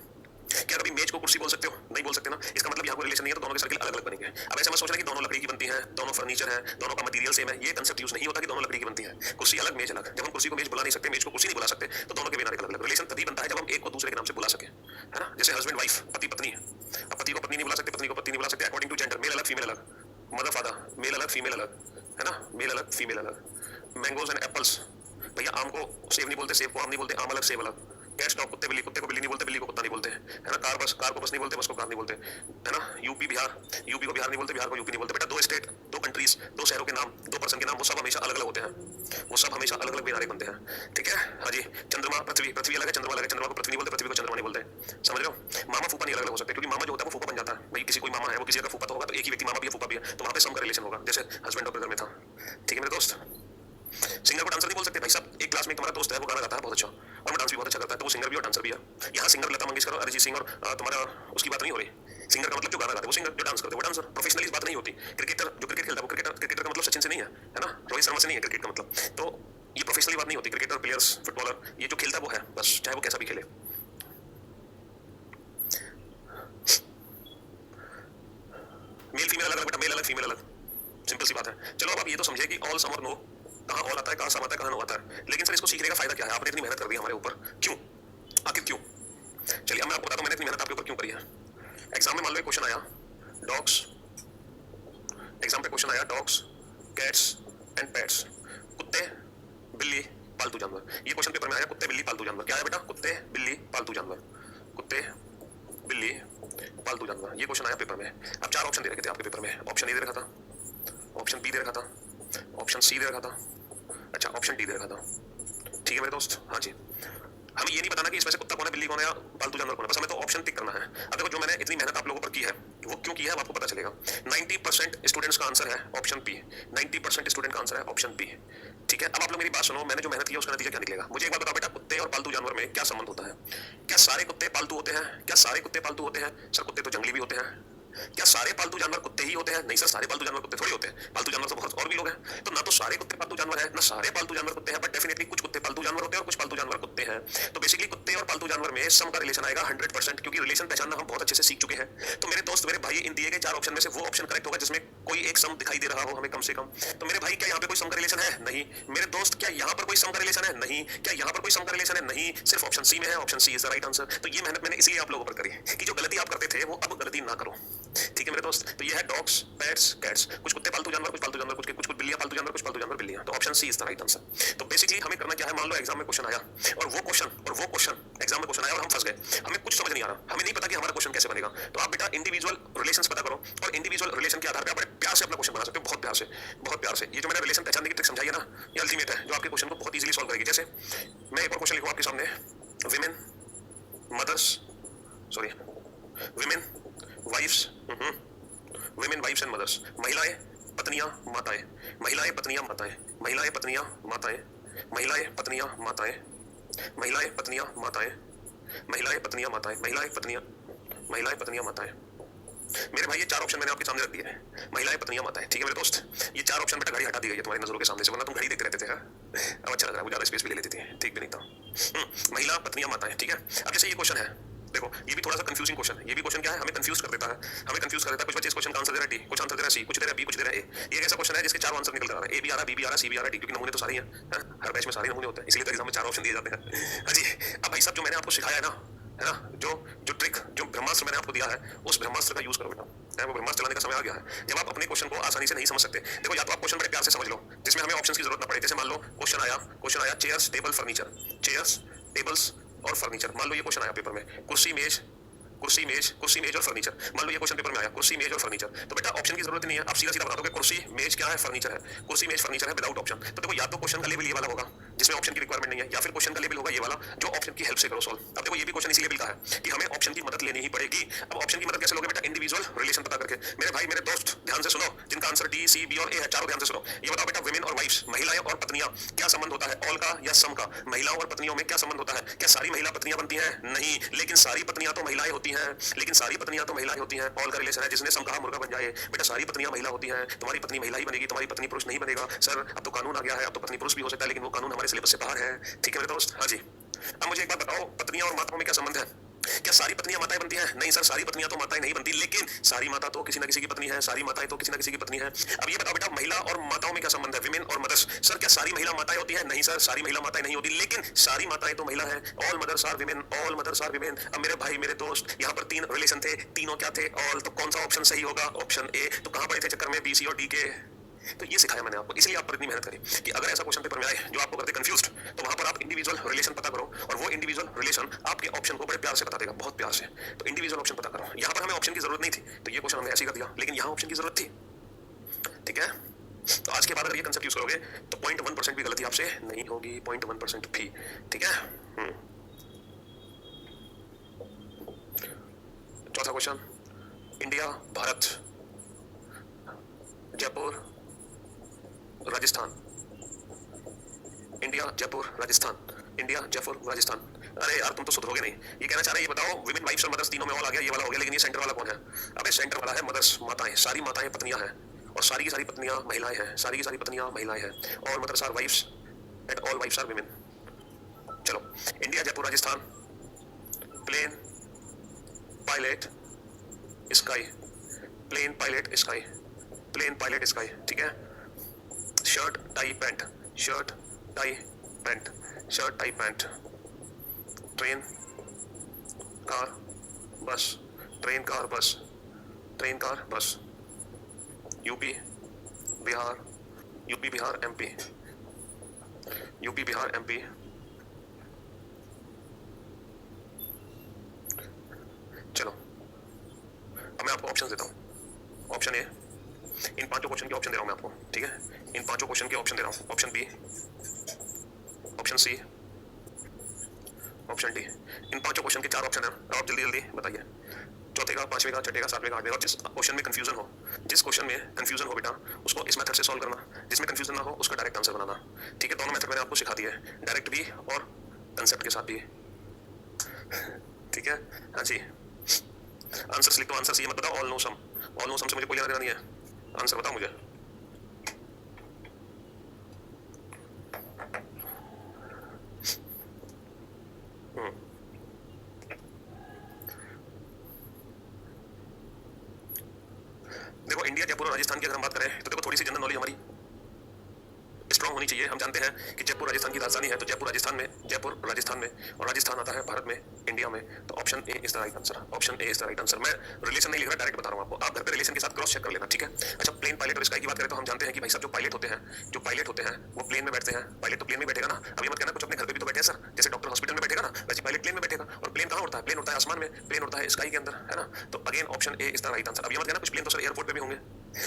क्या कभी मेज को कुर्सी बोल सकते हो? नहीं बोल सकते ना। इसका मतलब यहाँ कोई रिलेशन नहीं है, तो दोनों के सर्किल अलग अलग बनेंगे। अब ऐसे मत सोचना कि दोनों लकड़ी की बनती है, दोनों फर्नीचर है, दोनों का मटेरियल सेम है। ये कंसेप्ट यूज नहीं होता कि दोनों लकड़ी की बनती है, कुर्सी अलग मेज अलग। जब हम कुर्सी को मेज बुला नहीं सकते, मेज को कुर्सी नहीं बुला सकते, तो दोनों के बिना अलग अलग रिलेशन तभी बनता है जब हम एक को दूसरे के नाम से बुला सके, है ना। जैसे हस्बैंड वाइफ, पति पत्नी। अब पति को पत्नी नहीं बुला सकते, पत्नी को पत्नी नहीं बुला सकते, अकॉर्डिंग टू जेंडर, मेल अलग फीमेल अलग, मदर फादर मेल अलग फीमेल अलग, है ना, मेल अलग फीमेल अलग। मैंगोज एंड एप्पल्स, भैया आम को सेब नहीं बोलते, सेब को आम नहीं बोलते, आम अलग सेब अलग। कैट्स डॉग, कुत्ते बिल्ली, कुत्ते को बिल्ली नहीं बोलते, बिल्ली को कुत्ता नहीं बोलते, है ना। कार को बस नहीं बोलते, बस को कार नहीं बोलते, है ना। यूपी बिहार, यूपी को बिहार नहीं बोलते, बिहार को यूपी नहीं बोलते। बेटा दो स्टेट, दो कंट्रीज, दो शहरों के नाम, दो पर्सन के नाम, वो सब हमेशा अलग अलग होते हैं, वो सब हमेशा अलग अलग बिनारे बनते हैं, ठीक है। हाँ जी, चंद्रमा पृथ्वी, पृथ्वी अलग है, चंद्रमा अलग है, चंद्रमा को पृथ्वी नहीं बोलते, पृथ्वी को चंद्रमा नहीं बोलते, समझ रहे हो। मामा फूफा नहीं अलग अलग हो सकते, क्योंकि मामा जो होता है वो फूफा बन जाता है। भाई किसी कोई मामा है, वो किसी का फूफा तो होगा, तो एक ही व्यक्ति मामा भी है फूफा भी है, तो वहां पे सम का रिलेशन होगा, जैसे हस्बैंड और ब्रदर में था, ठीक है मेरे दोस्त। सिंगर को डांसर नहीं बोल सकते। भाई साहब एक क्लास में तुम्हारा दोस्त है, वो गाना गाता है बहुत अच्छा, और वो डांस भी बहुत अच्छा करता है, तो वो सिंगर भी और डांसर भी है। यहाँ सिंगर लता मंगेशकर और अरिजीत सिंह और तुम्हारा उसकी बात नहीं हो रही। सिंगर का मतलब जो गाना गाता है वो सिंगर, जो डांस करते हैं वो डांसर। प्रोफेशनली इस बात नहीं होती। क्रिकेटर जो क्रिकेट खेलता है वो क्रिकेटर, क्रिकेटर का मतलब सचिन से नहीं है ना, रोहित शर्मा से नहीं है क्रिकेट का मतलब। तो ये प्रोफेशनली बात नहीं होती। क्रिकेटर, प्लेयर्स, फुटबॉलर, ये जो खेलता है वो है बस, चाहे वो कैसा भी खेले। मेल फीमेल अलग अलग बेटा, मेल अलग फीमेल अलग, सिंपल सी बात है। चलो अब आप ये तो समझे कि ऑल सम और नो, कहाँ ऑल आता है, कहाँ सम आता है, कहाँ नो आता है। लेकिन सर इसको सीखने का फायदा क्या है? आपने इतनी मेहनत कर दी हमारे ऊपर, क्यों, आखिर क्यों? चलिए अब मैं आपको बताता हूँ मैंने इतनी मेहनत आपके ऊपर क्यों करी है। एग्जाम में मान लो क्वेश्चन आया डॉग्स, एग्जाम पे क्वेश्चन आया डॉग्स, कैट्स एंड पेट्स, कुत्ते बिल्ली पालतू जानवर। ये क्वेश्चन पेपर में आया, कुत्ते बिल्ली पालतू जानवर। क्या है बेटा? कुत्ते बिल्ली पालतू जानवर, कुत्ते बिल्ली पालतू जानवर। ये क्वेश्चन आया पेपर में। अब चार ऑप्शन दे रखे थे आपके पेपर में। ऑप्शन ए दे रखा था, ऑप्शन बी दे रखा था, ऑप्शन सी दे रखा था, अच्छा ऑप्शन डी दे रखा था, ठीक है मेरे दोस्त। हाँ जी, हमें ये नहीं बताना कि इसमें से कुत्ता कौन है, बिल्ली कौन है या पालतू जानवर कौन है, बस हमें तो ऑप्शन टिक करना है। अब देखो जो मैंने इतनी मेहनत आप लोगों पर की है वो क्यों की है आपको पता चलेगा। 90% स्टूडेंट्स का आंसर है ऑप्शन बी, 90% स्टूडेंट का आंसर है ऑप्शन बी, ठीक है। अब आप लोग मेरी बात सुनो, मैंने जो मेहनत की है उसका नतीजा क्या निकलेगा। मुझे एक बात बताओ बेटा, कुत्ते और पालतू जानवर में क्या संबंध होता है? क्या सारे कुत्ते पालतू होते हैं? क्या सारे कुत्ते पालतू होते हैं? सर कुत्ते तो जंगली भी होते हैं। क्या सारे पालतू जानवर कुत्ते ही होते हैं? नहीं सर, सारे पालतू जानवर कुत्ते थोड़ी होते हैं, पालतू जानवर तो बहुत और भी लोग हैं। तो ना तो सारे कुत्ते पालतू जानवर हैं, ना सारे पालतू जानवर कुत्ते हैं, बट डेफिनेटली कुछ कुत्ते पालतू जानवर होते हैं और कुछ पालतू जानवर कुत्ते हैं। तो बेसिकली कुत्ते और पालतू जानवर में सम का रिलेशन आएगा 100%, क्योंकि रिलेशन पहचानना हम बहुत अच्छे से सीख चुके हैं। तो मेरे दोस्त, मेरे भाई, इन दिए गए चार ऑप्शन में से वो ऑप्शन करेक्ट होगा जिसमें कोई एक सम दिखाई दे रहा हो हमें कम से कम। तो मेरे भाई क्या यहाँ पे कोई सम का रिलेशन है? नहीं। मेरे दोस्त क्या यहाँ पर कोई सम का रिलेशन है? नहीं। क्या यहाँ पर कोई सम का रिलेशन है? नहीं। सिर्फ ऑप्शन सी में है, option C is the right answer. तो ये मेहनत मैंने इसलिए आप लोगों पर करी कि जो गलती आप करते थे वो अब गलती ना करो, ठीक है मेरे दोस्त। तो ये है डॉग्स, पेट्स, कैट्स, कुछ कुत्ते पालतू जानवर, कुछ पालतू जानवर, कुछ बिल्लियां पालतू जानवर, कुछ पालतू जानवर बिल्लियां। तो option C is the right answer. तो बेसिकली हमें करना क्या है, मान लो एग्जाम में क्वेश्चन आया और वो क्वेश्चन एग्जाम में क्वेश्चन आया और हम फंस गए, हमें कुछ समझ नहीं आ रहा, हमें नहीं पता कि हमारा क्वेश्चन कैसे बनेगा। तो आप बेटा इंडिविजुअल रिलेशंस पता करो और इंडिविजुअल रिलेशन के आधार पर आप बड़े प्यार से अपना क्वेश्चन बना सकते हो, बहुत प्यार से, बहुत प्यार से। ये जो मैंने रिलेशन पहचानने की ट्रिक समझाई है ना, ये अल्टीमेट है जो आपके क्वेश्चन को बहुत इजीली सॉल्व करेगी। जैसे मैं एक और क्वेश्चन लिखूं आपके सामने, women mothers, sorry women wives, women wives and mothers, महिलाएं पत्नियां माताएं, महिलाएं पत्नियां माताएं, महिलाएं पत्नियां माताएं, महिलाएं पत्नियां माताएं, महिलाएं पत्नियां माताएं, महिलाएं पत्नियां माताएं, महिलाएं पत्नियां माताएं। मेरे भाई ये चार ऑप्शन मैंने आपके सामने रख दिए हैं, महिलाएं पत्नियां माताएं, ठीक है मेरे दोस्त। ये चार ऑप्शन बेटा घड़ी हटा दी गई है तुम्हारी नजरों के सामने से, वरना तुम घड़ी देखते रहते थे। अब अच्छा लग रहा है, वो ज्यादा स्पेस भी ले लेती थी, ठीक भी नहीं था। महिला पत्नियां माताएं, ठीक है। अब जैसे ये क्वेश्चन है देखो ये भी थोड़ा सा कंफ्यूजिंग क्वेश्चन है, ये भी क्वेश्चन क्या है, हमें कंफ्यूज कर देता है, हमें कंफ्यूज कर देता है। कुछ बच्चे इस क्वेश्चन का आंसर दे रहे हैं डी, कुछ आंसर दे रहे हैं सी, कुछ दे रहे हैं बी, कुछ दे रहे हैं ए। ये ऐसा क्वेश्चन है जिसके चारों आंसर निकल कर आ रहे हैं, ए भी आ रहा है, बी भी आ रहा है, सी भी आ रहा है, डी, क्योंकि नमूने तो सारे ही हैं, हर बैच में सारे नमूने होते हैं, इसलिए तो एग्जाम में चार ऑप्शन दिए जाते हैं। हाँ जी, अब भाई साहब जो मैंने आपको सिखाया है ना, जो जो ट्रिक, जो ब्रह्मास्त्र मैंने आपको दिया है, उस ब्रह्मास्त्र का यूज करो बेटा। वो ब्रह्मास्त्र चलाने का समय आ गया है, जब आप अपने क्वेश्चन को आसानी से नहीं समझ सकते। देखो या तो आप क्वेश्चन बड़े प्यार से समझ लो, जिसमें हमें ऑप्शन की जरूरत ना पड़े। जैसे मान लो क्वेश्चन आया chairs table furniture, chairs tables और फर्नीचर। मान लो ये क्वेश्चन आया पेपर में, कुर्सी मेज और फर्नीचर। मान लो ये क्वेश्चन पेपर में आया कुर्सी मेज और फर्नीचर, तो बेटा ऑप्शन की जरूरत नहीं है, आप सीधा सीधा बता दोगे कुर्सी मेज क्या है, फर्नीचर है, कुर्सी मेज फर्नीचर है विदाउट ऑप्शन। तो देखो या तो क्वेश्चन का लेवल ये वाला होगा जिसमें ऑप्शन की रिक्वायरमेंट नहीं है, या फिर क्वेश्चन का लेवल होगा ये वाला जो ऑप्शन की हेल्प से करो सॉल्व। अब देखो ये भी क्वेश्चन इसी लेवल का है कि हमें ऑप्शन की मदद लेनी ही पड़ेगी। अब ऑप्शन की मदद कैसे लोगे बेटा, इंडिविजुअल रिलेशन पता करके। मेरे भाई मेरे दोस्त ध्यान से सुनो, जिनका आंसर डी सी बी और ए है, चारों ध्यान से सुनो। ये बताओ बेटा विमेन और वाइफ्स, महिलाएं और पत्नियां, क्या संबंध होता है, ऑल का या सम का। महिलाओं और पत्नियों में क्या संबंध होता है, क्या सारी महिला पत्नियां बनती हैं, नहीं, लेकिन सारी पत्नियां तो महिलाएं होती हैं, ऑल का रिलेशन है, जिसने सम कहा मुर्गा बन जाए। बेटा सारी पत्नियां महिला होती हैं, तुम्हारी पत्नी महिला ही बनेगी, तुम्हारी पत्नी पुरुष नहीं बनेगा। सर अब तो कानून आ गया है, अब तो पत्नी पुरुष भी हो सकता है, लेकिन वो कानून हमारे सिलेबस से बाहर है। ठीक है मेरे दोस्त। हाँ जी, अब मुझे एक बात बताओ, पत्नियां और माताओं में क्या संबंध है, क्या सारी पत्नियां माताएं बनती हैं, नहीं सर सारी पत्नियां तो माताएं नहीं बनती, लेकिन सारी माता तो किसी ना किसी की पत्नी है, सारी माताएं तो किसी ना किसी की पत्नी है। अब ये बताओ बेटा महिला और माताओं में क्या संबंध है, विमेन और मदर्स। सर क्या सारी महिला माताएं होती हैं, नहीं सर सारी महिला माताएं नहीं होती, लेकिन सारी माताएं तो महिला है, all mothers are women, all mothers are women. अब मेरे भाई मेरे दोस्त यहाँ पर तीन रिलेशन थे, तीनों क्या थे, ऑल। तो कौन सा ऑप्शन सही होगा, ऑप्शन ए। तो कहां पड़े थे चक्कर में, बी सी और डी के। तो ये सिखाया मैंने आपको, इसलिए आप पर इतनी मेहनत करें कि अगर ऐसा क्वेश्चन पेपर में आए जो आपको करते कंफ्यूज्ड, तो वहां पर आप इंडिविजुअल रिलेशन पता करो, और वो इंडिविजुअल रिलेशन आपके ऑप्शन को बड़े प्यार से बता देगा, बहुत प्यार से। तो इंडिविजुअल ऑप्शन पता करो। यहाँ पर हमें ऑप्शन की जरूरत नहीं थी, तो ये क्वेश्चन हमने ऐसे ही कर दिया, लेकिन यहाँ ऑप्शन की जरूरत थी। ठीक है, तो आज के बाद अगर ये कंसेप्ट यूज करोगे तो 0.1% भी गलती आपसे नहीं होगी, 0.1% भी। ठीक है। चौथा question, India Bharat Jaipur Rajasthan, India Jaipur Rajasthan, India Jaipur Rajasthan. अरे यार तुम तो सुधरोगे नहीं। ये कहना चाह रहे हैं, ये बताओ विमेन वाइफ्स और मदर्स तीनों में ऑल आ गया, ये वाला हो गया, लेकिन ये सेंटर वाला कौन है। अबे सेंटर वाला है मदर्स, माताएं, सारी माताएं पत्नियां हैं, और सारी की सारी पत्नियां महिलाएं हैं, सारी की सारी पत्नियां महिलाएं हैं। All mothers are wives and all wives are women. चलो, India Jaipur Rajasthan, plane pilot sky, plane pilot sky, plane pilot sky. ठीक है, shirt tie pant, shirt tie pant, shirt tie pant, train car bus, train car bus, train car bus, UP Bihar, UP Bihar MP, UP Bihar MP. चलो अब मैं आपको option देता हूँ। Option A, इन पांचों question के ऑप्शन दे रहा हूं मैं आपको। ठीक है, इन पांचों क्वेश्चन के ऑप्शन दे रहा हूं। Option B, option C, option D. इन पांचों क्वेश्चन के चार ऑप्शन हैं, आप जल्दी जल्दी बताइए। चौथे का, पांचवें का, छठे का, सातवें का, आठवें का। जिस क्वेश्चन में कंफ्यूजन हो, जिस क्वेश्चन में कंफ्यूजन हो बेटा, उसको इस मेथड से सॉल्व करना, जिसमें कंफ्यूजन ना हो उसका डायरेक्ट आंसर बनाना। ठीक है, दोनों मेथड मैंने आपको सिखा दिए, डायरेक्ट भी और कंसेप्ट के साथ भी। ठीक है, हाँ जी। आंसर लिख दो, आंसर ये मत बताओ all no some, all no some से मुझे कोई लेना देना नहीं है। आंसर बताओ मुझे। देखो इंडिया जयपुर और राजस्थान की अगर हम बात करें तो देखो थोड़ी सी जनरल नॉलेज हमारी स्ट्रांग होनी चाहिए। हम जानते हैं कि जयपुर राजस्थान की राजधानी है, तो जयपुर राजस्थान में, जयपुर राजस्थान में, और राजस्थान आता है भारत में, इंडिया में। तो option A is the right answer, option A is the right answer. मैं रिलेशन नहीं लिख रहा, डायरेक्ट बता रहा हूं आपको, आप घर पे रिलेशन के साथ क्रॉस चेक कर लेना। ठीक है, अच्छा प्लेन पायलट और स्काई की बात करें तो हम जानते हैं कि भाई साहब जो पायलट होते हैं, जो पायलट होते हैं वो प्लेन में बैठते हैं। पायलट तो प्लेन में बैठेगा ना, अब ये मत कहना कुछ अपने घर पे भी तो बैठे हैं सर, जैसे डॉक्टर हॉस्पिटल में बैठेगा ना, वैसे पायलट प्लेन में बैठेगा। और प्लेन कहाँ उड़ता है, प्लेन उड़ता है आसमान में, प्लेन उड़ता है स्काई के अंदर, है ना। तो again option A is the right answer. अब ये मत कहना कुछ प्लेन तो सर एयरपोर्ट पे भी होंगे,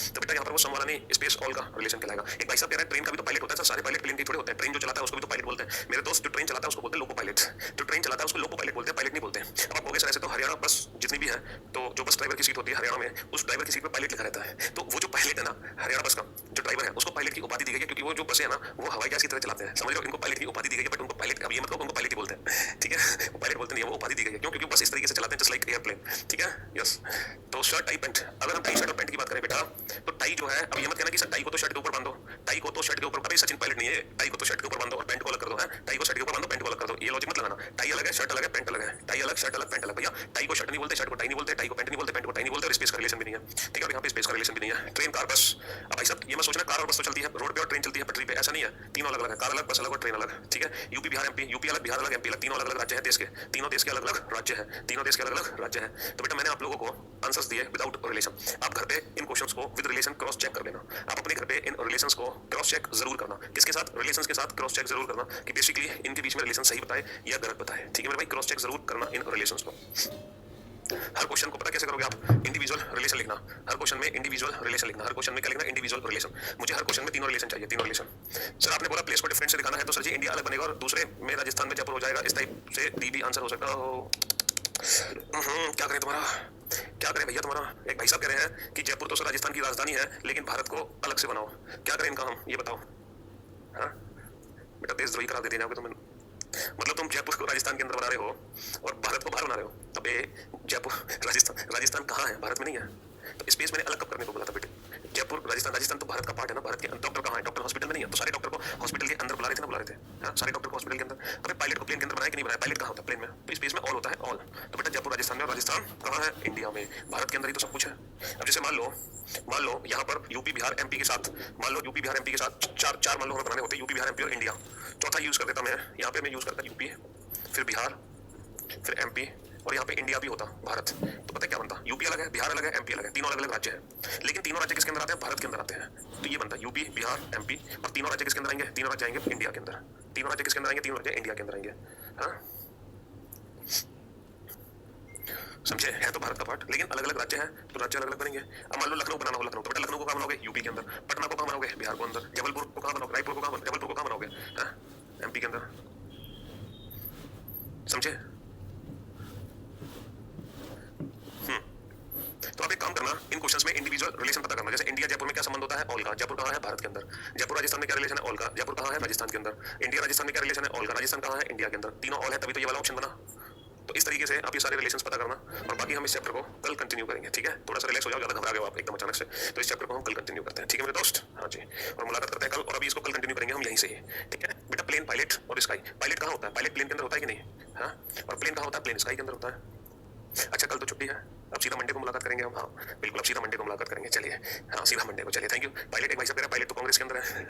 तो बेटा यहाँ पर वो सम वाला नहीं, स्पेस ऑल का रिलेशन कहलाएगा। एक भाई साहब कह रहे हैं ट्रेन का भी तो पायलट होता है सर, सारे पायलट प्लेन के थोड़े होते हैं, ट्रेन जो चलाता है उसको भी तो पायलट बोलते हैं। मेरे दोस्त जो ट्रेन चलाता है उसको बोलते हैं लोको पायलट, जो ट्रेन चलाता है उसको लोको पायलट बोलते हैं, पायलट नहीं बोलते हैं। अब आप कहोगे सर ऐसे तो हरियाणा बस जितनी भी है, तो जो बस ड्राइवर की सीट होती है हरियाणा में, उस ड्राइवर की सीट पर पायलट लिखा रहता है। तो वो जो पायलट है ना हरियाणा बस का जो ड्राइवर है, उसको पायलट की उपाधि दी गई है, क्योंकि वो जो बसें है ना वो हवाई जहाज की तरह चलाते हैं, समझ लो। इनको पायलट की उपाधि दी गई है, बट उनको पायलट, अब ये मतलब उनको पायलट ही बोलते हैं। ठीक है, वो पायलट बोलते नहीं है, वो उपाधि दी गई है, क्यों, क्योंकि बस इस तरीके से चलाते हैं, जस्ट लाइक एयरप्लेन। ठीक है, यस। तो शर्ट टाई पैंट, अगर हम टाई शर्ट और पैंट की बात करें बेटा, तो टाई जो है, अब ये मत कहना कि सर टाई को तो शर्ट के ऊपर बांधो, टाई को तो शर्ट के ऊपर, अभी सचिन पायलट नहीं है, टाई को तो शर्ट के ऊपर बांधो और पैंट को अलग कर दो, है टाई को शर्ट के ऊपर बांधो, पैंट को अलग कर दो, ये लॉजिक मत लगाना। टाई अलग है, शर्ट अलग है, पैंट अलग है, टाई अलग, शर्ट अलग, पैंट अलग। भैया चलती है रोड पे और ट्रेन चलती है पटरी पे, ऐसा नहीं है, तीनों अलग अलग है, कार अलग, बस अलग और ट्रेन अलग, ठीक है। यूपी बिहार एमपी, यूपी अलग, बिहार अलग, एमपी अलग, तीनों अलग अलग राज्य है देश के, तीनों देश के अलग अलग राज्य है, तीनों देश के अलग अलग राज्य है। तो बेटा मैंने आप लोगों को आंसर्स दिए विदाउट रिलेशन, आप घर पे इन क्वेश्चंस को विद रिलेशन क्रॉस चेक कर लेना, आप अपने घर पे इन रिलेशंस को क्रॉस चेक जरूर करना, किसके साथ, रिलेशंस के साथ क्रॉस चेक जरूर करना कि बेसिकली इनके बीच में रिलेशन सही बताए या गलत बताए, ठीक है मेरे भाई, क्रॉस चेक जरूर करना इन रिलेशंस को। हर क्वेश्चन को पता कैसे करोगे आप, इंडिविजुअल रिलेशन लिखना, हर क्वेश्चन में इंडिविजुअल रिलेशन लिखना, हर क्वेश्चन में क्या लिखना, इंडिविजुअल रिलेशन। मुझे हर क्वेश्चन में तीनों रिलेशन चाहिए, तीनों रिलेशन। सर आपने बोला प्लेस को डिफरेंट से दिखाना है, तो सर जी इंडिया अलग बनेगा और दूसरे में राजस्थान में जयपुर हो जाएगा, इस टाइप से डी भी आंसर हो सकता हो। क्या करें तुम्हारा, क्या करें भैया तुम्हारा, एक भाई साहब कह रहे हैं कि जयपुर तो सर राजस्थान की राजधानी है लेकिन भारत को अलग से बनाओ, क्या करें इनका हम, ये बताओ। हाँ बेटा देशद्रोही करा देते जाओगे तुम, मतलब तुम जयपुर को राजस्थान के अंदर बना रहे हो और भारत को बाहर बना रहे हो। अबे जयपुर राजस्थान, राजस्थान कहाँ है, भारत में नहीं है, तो स्पेस मैंने अलग कब करने को बोला था बेटे, जयपुर राजस्थान, राजस्थान तो भारत का पार्ट है ना, भारत के डॉक्टर कहाँ है, डॉक्टर हॉस्पिटल में नहीं है, तो सारे डॉक्टर को हॉस्पिटल के अंदर बुला रहे थे ना, बुला रहे थे, हाँ सारे डॉक्टर को हॉस्पिटल के अंदर। अबे पायलट को प्लेन के अंदर बनाया कि नहीं बनाया, पायलट कहाँ होता है प्लेन में, तो स्पेस में ऑल होता है ऑल, तो बेटा जयपुर राजस्थान में और राजस्थान कहाँ है, इंडिया में, भारत के अंदर ही तो सब कुछ है। अब जैसे मान लो यहाँ पर यूपी बिहार एमपी के साथ, मान लो यूपी बिहार एमपी के साथ चार मान लो हमें बनाने होते, यूपी बिहार एमपी और इंडिया, चौथा यूज कर देता मैं, यहाँ पे मैं यूज करता यूपी, फिर बिहार, फिर एमपी और यहाँ पे इंडिया भी होता भारत, तो पता क्या बनता, यूपी अलग है, बिहार अलग है, एमपी अलग है, तीनों अलग अलग राज्य है, लेकिन तीनों राज्य किसके अंदर आते हैं, भारत के अंदर आते हैं, तो ये बनता है यूपी बिहार एमपी, और तीनों राज्य किसके अंदर आएंगे, तीनों राज्य आएंगे इंडिया के अंदर, तीनों राज्य किसके अंदर आएंगे, तीनों राज्य इंडिया के अंदर आएंगे। हाँ समझे, है तो भारत का पार्ट लेकिन अलग अलग राज्य है, तो राज्य अलग अलग बनेंगे। अब मान लो लखनऊ बनाना हो, लखनऊ, तो बेटा लखनऊ को कहाँ बनाओगे, यूपी के अंदर, पटना को कहाँ बनाओगे, बिहार को अंदर, जबलपुर को कहाँ बनाओगे, रायपुर को कहाँ, जबलपुर को कहाँ बनाओगे, एमपी के अंदर, समझे। तो आप एक काम करना, इन क्वेश्चंस में इंडिविजुअल रिलेशन पता करना, जैसे इंडिया जयपुर में क्या संबंध होता है, ऑल का, जयपुर कहाँ है, भारत के अंदर, जयपुर राजस्थान में क्या रिलेशन है, ऑल का, जयपुर कहाँ है, राजस्थान के अंदर, इंडिया राजस्थान में क्या रिलेशन है, ऑल का, राजस्थान कहाँ है, इंडिया के अंदर, तीनों ऑल है, तभी तो ये वाला ऑप्शन बना। तो इस तरीके से आप ये सारे रिलेशंस पता करना, और बाकी हम इस चैप्टर को कल कंटिन्यू करेंगे, ठीक है, थोड़ा सा रिलैक्स हो जाओ, ज्यादा घबरा गए हो आप एकदम अचानक से, तो इस चैप्टर को हम कल कंटिन्यू करते हैं, ठीक है मेरे दोस्त। हाँ जी, और मुलाकात करते हैं कल, और अभी इसको कल कंटिन्यू करेंगे हम यहीं से ही, ठीक है बेटा। प्लेन पायलट और स्काई, पायलट कहाँ होता है, पायलट प्लेन के अंदर होता है कि नहीं, हाँ, और प्लेन कहाँ होता है, प्लेन स्काई के अंदर होता है। अच्छा कल तो छुट्टी है, अब सीधा मंडे को मुलाकात करेंगे हम, हाँ बिल्कुल अब सीधा मंडे को मुलाकात करेंगे, चलिए हाँ सीधा मंडे को, चलिए थैंक यू। पायलट एक भाई साहब कह रहा है पायलट तो कांग्रेस के अंदर है।